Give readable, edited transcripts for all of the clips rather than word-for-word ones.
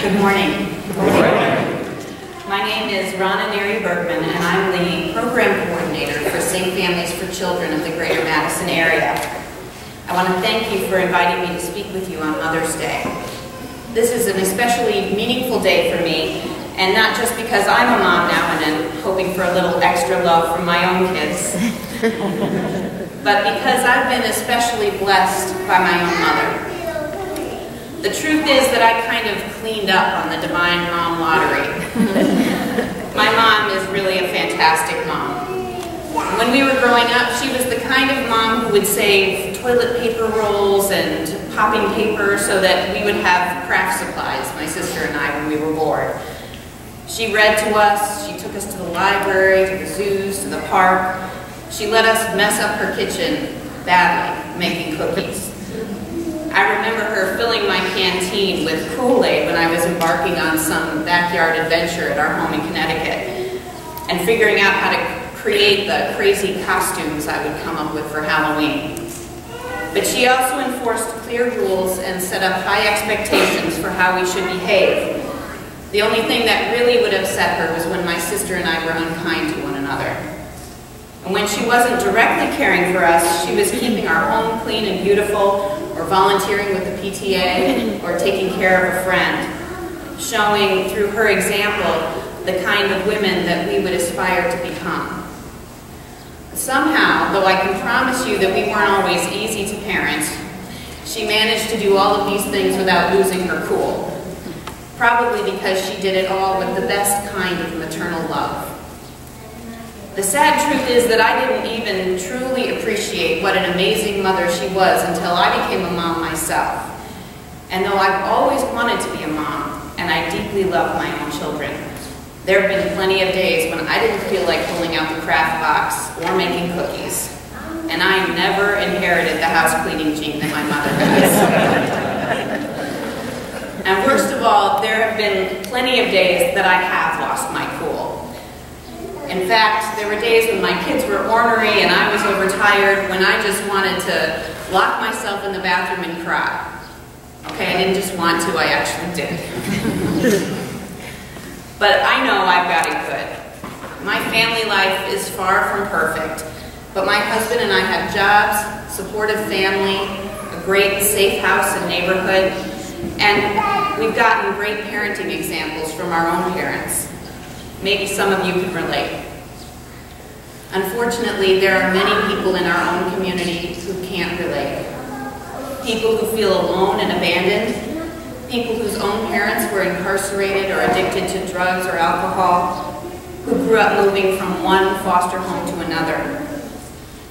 Good morning. Good morning. My name is Ronna Neri Bergman, and I'm the program coordinator for Safe Families for Children of the Greater Madison area. I want to thank you for inviting me to speak with you on Mother's Day. This is an especially meaningful day for me, and not just because I'm a mom now and am hoping for a little extra love from my own kids, but because I've been especially blessed by my own mother. The truth is that I kind of cleaned up on the Divine Mom Lottery. My mom is really a fantastic mom. When we were growing up, she was the kind of mom who would save toilet paper rolls and popping paper so that we would have craft supplies, my sister and I, when we were bored. She read to us, she took us to the library, to the zoos, to the park. She let us mess up her kitchen badly, making cookies. I remember her filling my canteen with Kool-Aid when I was embarking on some backyard adventure at our home in Connecticut, and figuring out how to create the crazy costumes I would come up with for Halloween. But she also enforced clear rules and set up high expectations for how we should behave. The only thing that really would upset her was when my sister and I were unkind to one another. And when she wasn't directly caring for us, she was keeping our home clean and beautiful, or volunteering with the PTA, or taking care of a friend, showing through her example the kind of women that we would aspire to become. Somehow, though I can promise you that we weren't always easy to parent, she managed to do all of these things without losing her cool. Probably because she did it all with the best kind of maternal love. The sad truth is that I didn't even truly appreciate what an amazing mother she was until I became a mom myself. And though I've always wanted to be a mom, and I deeply love my own children, there have been plenty of days when I didn't feel like pulling out the craft box or making cookies. And I never inherited the house cleaning gene that my mother has. And worst of all, there have been plenty of days that I have lost my cool. In fact, there were days when my kids were ornery and I was overtired, when I just wanted to lock myself in the bathroom and cry. Okay, I didn't just want to, I actually did. But I know I've got it good. My family life is far from perfect, but my husband and I have jobs, supportive family, a great safe house and neighborhood, and we've gotten great parenting examples from our own parents. Maybe some of you can relate. Unfortunately, there are many people in our own community who can't relate. People who feel alone and abandoned, people whose own parents were incarcerated or addicted to drugs or alcohol, who grew up moving from one foster home to another.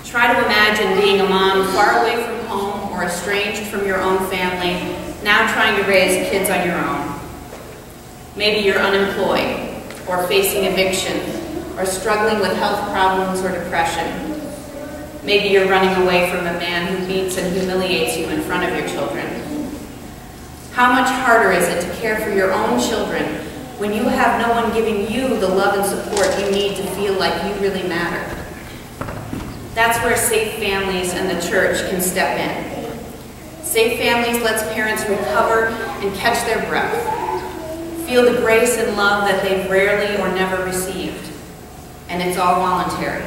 Try to imagine being a mom far away from home or estranged from your own family, now trying to raise kids on your own. Maybe you're unemployed, or facing eviction, or struggling with health problems or depression. Maybe you're running away from a man who beats and humiliates you in front of your children. How much harder is it to care for your own children when you have no one giving you the love and support you need to feel like you really matter? That's where Safe Families and the church can step in. Safe Families lets parents recover and catch their breath, feel the grace and love that they've rarely or never received. And it's all voluntary.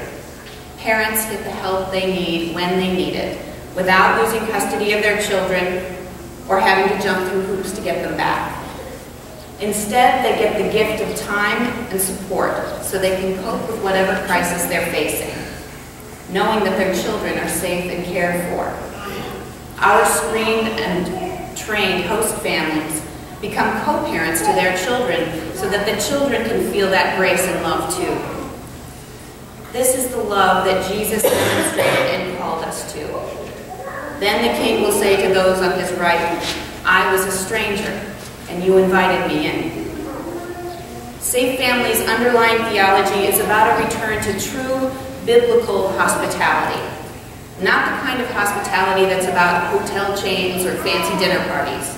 Parents get the help they need when they need it, without losing custody of their children or having to jump through hoops to get them back. Instead, they get the gift of time and support so they can cope with whatever crisis they're facing, knowing that their children are safe and cared for. Our screened and trained host families become co-parents to their children so that the children can feel that grace and love too. This is the love that Jesus demonstrated and called us to. Then the King will say to those on his right, I was a stranger, and you invited me in. Safe Families' underlying theology is about a return to true biblical hospitality. Not the kind of hospitality that's about hotel chains or fancy dinner parties,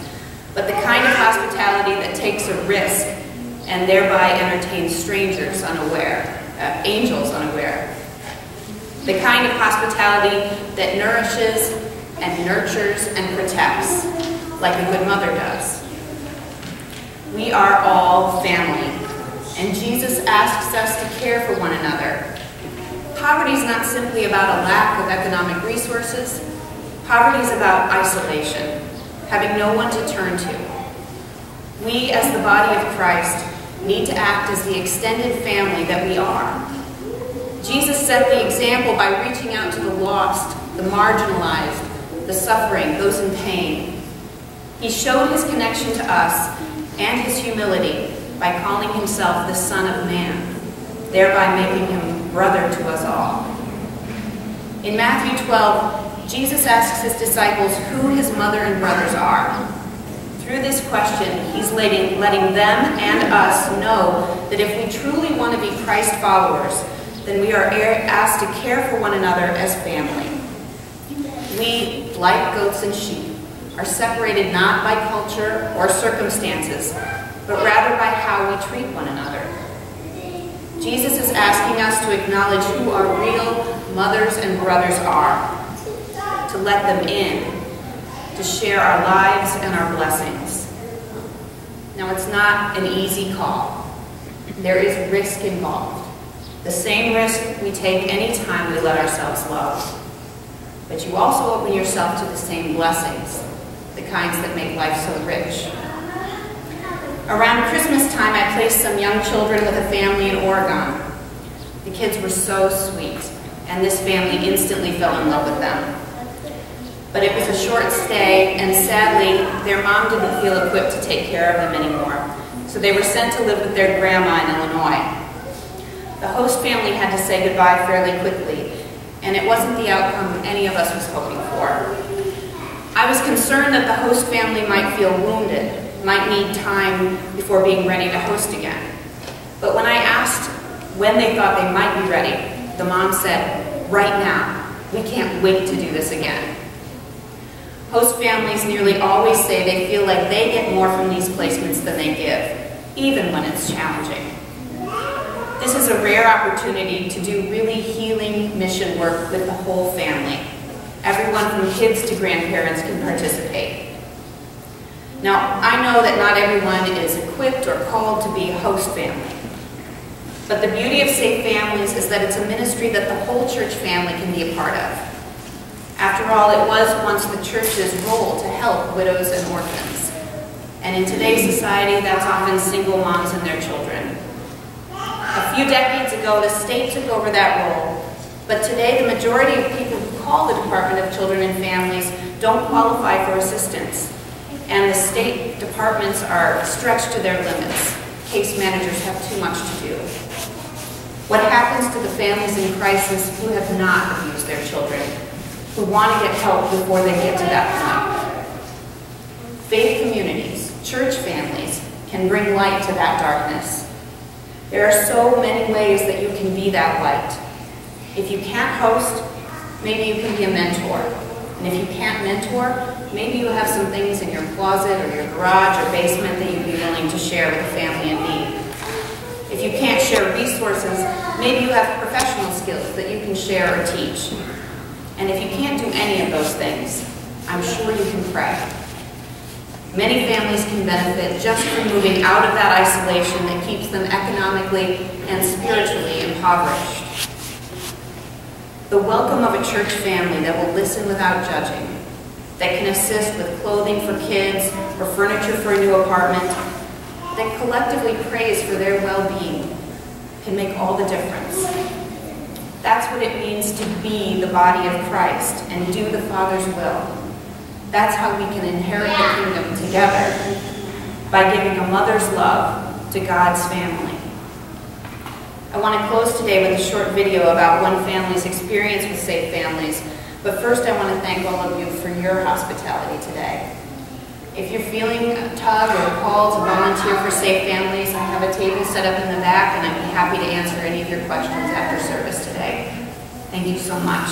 but the kind of hospitality that takes a risk and thereby entertains strangers unaware, angels unaware. The kind of hospitality that nourishes and nurtures and protects, like a good mother does. We We are all family, and Jesus asks us to care for one another. Poverty is not simply about a lack of economic resources. Poverty is about isolation, having no one to turn to. We, as the body of Christ, need to act as the extended family that we are. Jesus set the example by reaching out to the lost, the marginalized, the suffering, those in pain. He showed his connection to us and his humility by calling himself the Son of Man, thereby making him brother to us all. In Matthew 12, Jesus asks his disciples who his mother and brothers are. Through this question, he's letting them and us know that if we truly want to be Christ followers, then we are asked to care for one another as family. We, like goats and sheep, are separated not by culture or circumstances, but rather by how we treat one another. Jesus is asking us to acknowledge who our real mothers and brothers are, to let them in, to share our lives and our blessings. Now, it's not an easy call. There is risk involved. The same risk we take any time we let ourselves love. But you also open yourself to the same blessings, the kinds that make life so rich. Around Christmas time, I placed some young children with a family in Oregon. The kids were so sweet, and this family instantly fell in love with them. But it was a short stay, and sadly, their mom didn't feel equipped to take care of them anymore, so they were sent to live with their grandma in Illinois. The host family had to say goodbye fairly quickly, and it wasn't the outcome any of us was hoping for. I was concerned that the host family might feel wounded, might need time before being ready to host again. But when I asked when they thought they might be ready, the mom said, "Right now, we can't wait to do this again." Host families nearly always say they feel like they get more from these placements than they give, even when it's challenging. This is a rare opportunity to do really healing mission work with the whole family. Everyone from kids to grandparents can participate. Now, I know that not everyone is equipped or called to be a host family. But the beauty of Safe Families is that it's a ministry that the whole church family can be a part of. After all, it was once the church's role to help widows and orphans. And in today's society, that's often single moms and their children. A few decades ago, the state took over that role, but today the majority of people who call the Department of Children and Families don't qualify for assistance, and the state departments are stretched to their limits. Case managers have too much to do. What happens to the families in crisis who have not abused their children, who want to get help before they get to that point? Faith communities, church families, can bring light to that darkness. There are so many ways that you can be that light. If you can't host, maybe you can be a mentor. And if you can't mentor, maybe you have some things in your closet or your garage or basement that you'd be willing to share with a family in need. If you can't share resources, maybe you have professional skills that you can share or teach. And if you can't do any of those things, I'm sure you can pray. Many families can benefit just from moving out of that isolation that keeps them economically and spiritually impoverished. The welcome of a church family that will listen without judging, that can assist with clothing for kids or furniture for a new apartment, that collectively prays for their well-being, can make all the difference. That's what it means to be the body of Christ and do the Father's will. That's how we can inherit the kingdom together, by giving a mother's love to God's family. I want to close today with a short video about one family's experience with Safe Families, but first I want to thank all of you for your hospitality today. If you're feeling a tug or a call to volunteer for Safe Families, I have a table set up in the back, and I'd be happy to answer any of your questions after service today. Thank you so much.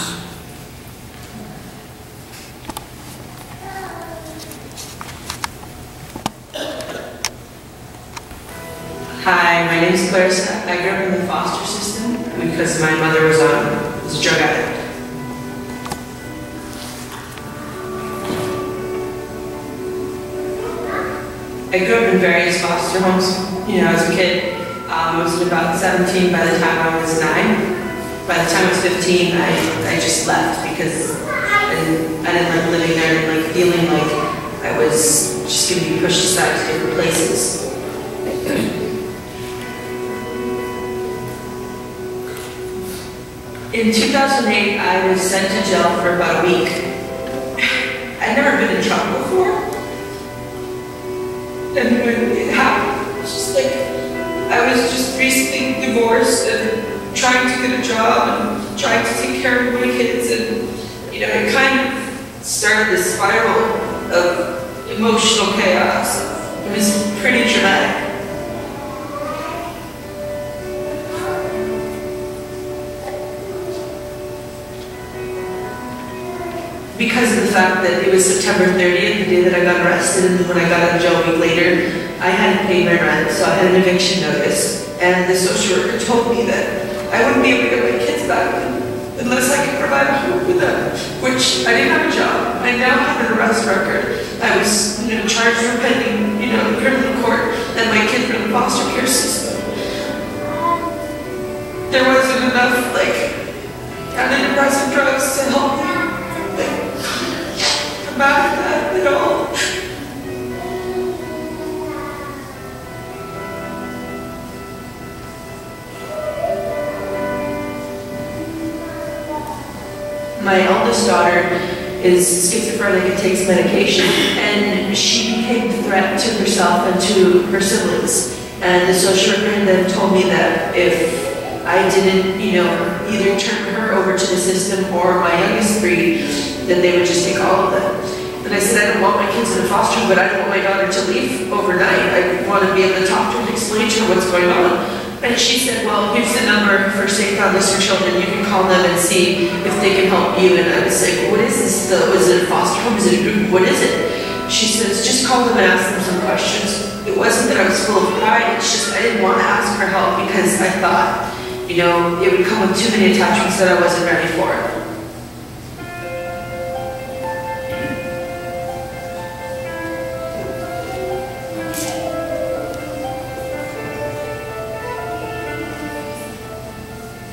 Hi, my name is Clarissa. I grew up in the foster system because my mother was a drug addict. I grew up in various foster homes, as a kid. I was about 17 by the time I was 9. By the time I was 15, I just left because I didn't like living there. I didn't like feeling like I was just going to be pushed aside to different places. In 2008, I was sent to jail for about a week. I'd never been in trouble before. And when it happened, it was just like, I was just recently divorced and trying to get a job and trying to take care of my kids, and it kind of started this spiral of emotional chaos. It was pretty dramatic. Because of the fact that it was September 30th, the day that I got arrested, and when I got out of jail a week later, I hadn't paid my rent, so I had an eviction notice. And the social worker told me that I wouldn't be able to get my kids back unless I could provide a home for them, which I didn't have a job. I now have an arrest record. I was charged for pending, in criminal court, and my kids were in the foster care system. There wasn't enough, antidepressant drugs to help me back that at all. My eldest daughter is schizophrenic and takes medication, and she became a threat to herself and to her siblings. And the social worker then told me that if I didn't, either turn her over to the system or my youngest three, then they would just take all of them. And I said, I don't want my kids in a foster home, but I don't want my daughter to leave overnight. I want to be able to talk to her and explain to her what's going on. And she said, well, here's the number for Safe Families for Children. You can call them and see if they can help you. And I was like, what is this? Is it a foster home? Is it a group? What is it? She says, just call them and ask them some questions. It wasn't that I was full of pride. It's just I didn't want to ask for help because I thought, it would come with too many attachments that I wasn't ready for.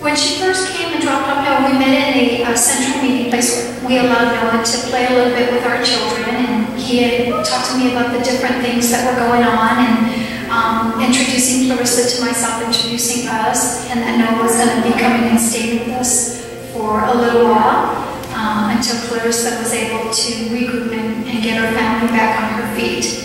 When she first came and dropped off Noah, we met in a central meeting place. We allowed Noah to play a little bit with our children, and he had talked to me about the different things that were going on, and introducing Clarissa to myself, introducing us, and that Noah was going to be coming and staying with us for a little while until Clarissa was able to regroup and get her family back on her feet.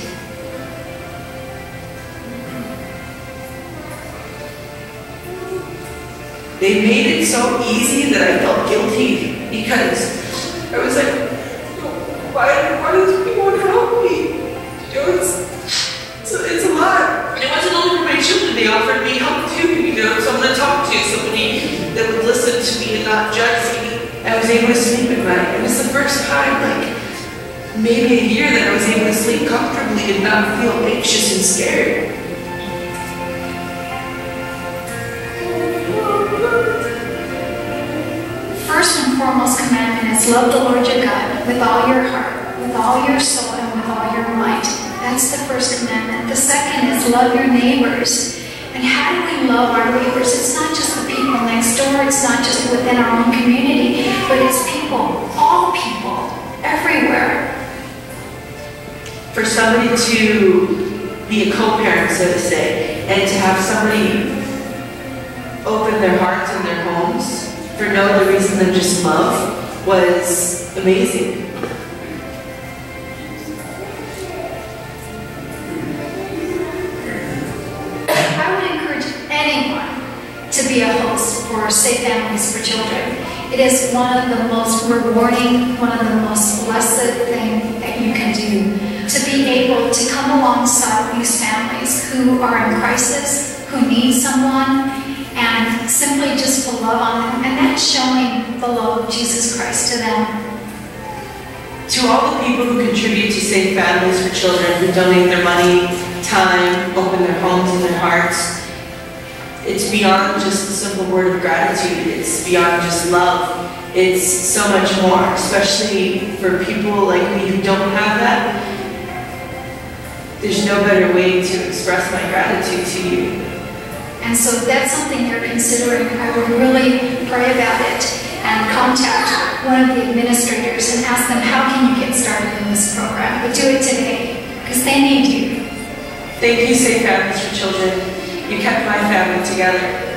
They made it so easy that I felt guilty because I was like, why does people want to help me? It's a lot. And it wasn't only for my children. They offered me help too, someone to talk to, somebody that would listen to me and not judge me. I was able to sleep at night. It was the first time, maybe a year, that I was able to sleep comfortably and not feel anxious and scared. First and foremost commandment is love the Lord your God with all your heart, with all your soul, and with all your might. That's the first commandment. The second is love your neighbors. And how do we love our neighbors? It's not just the people next door. It's not just within our own community, but it's people, all people, everywhere. For somebody to be a co-parent, so to say, and to have somebody open their hearts and their homes for no other reason than just love was amazing. I would encourage anyone to be a host for Safe Families for Children. It is one of the most rewarding, one of the most blessed things that you can do. To be able to come alongside these families who are in crisis, who need someone, and simply just to love on them, and that's showing the love of Jesus Christ to them. To all the people who contribute to Safe Families for Children, who donate their money, time, open their homes and their hearts, it's beyond just the simple word of gratitude. It's beyond just love. It's so much more, especially for people like me who don't have that. there's no better way to express my gratitude to you. And so if that's something you're considering, I would really pray about it and contact one of the administrators and ask them, how can you get started in this program? But do it today, because they need you. Thank you, Safe Families for Children. You kept my family together.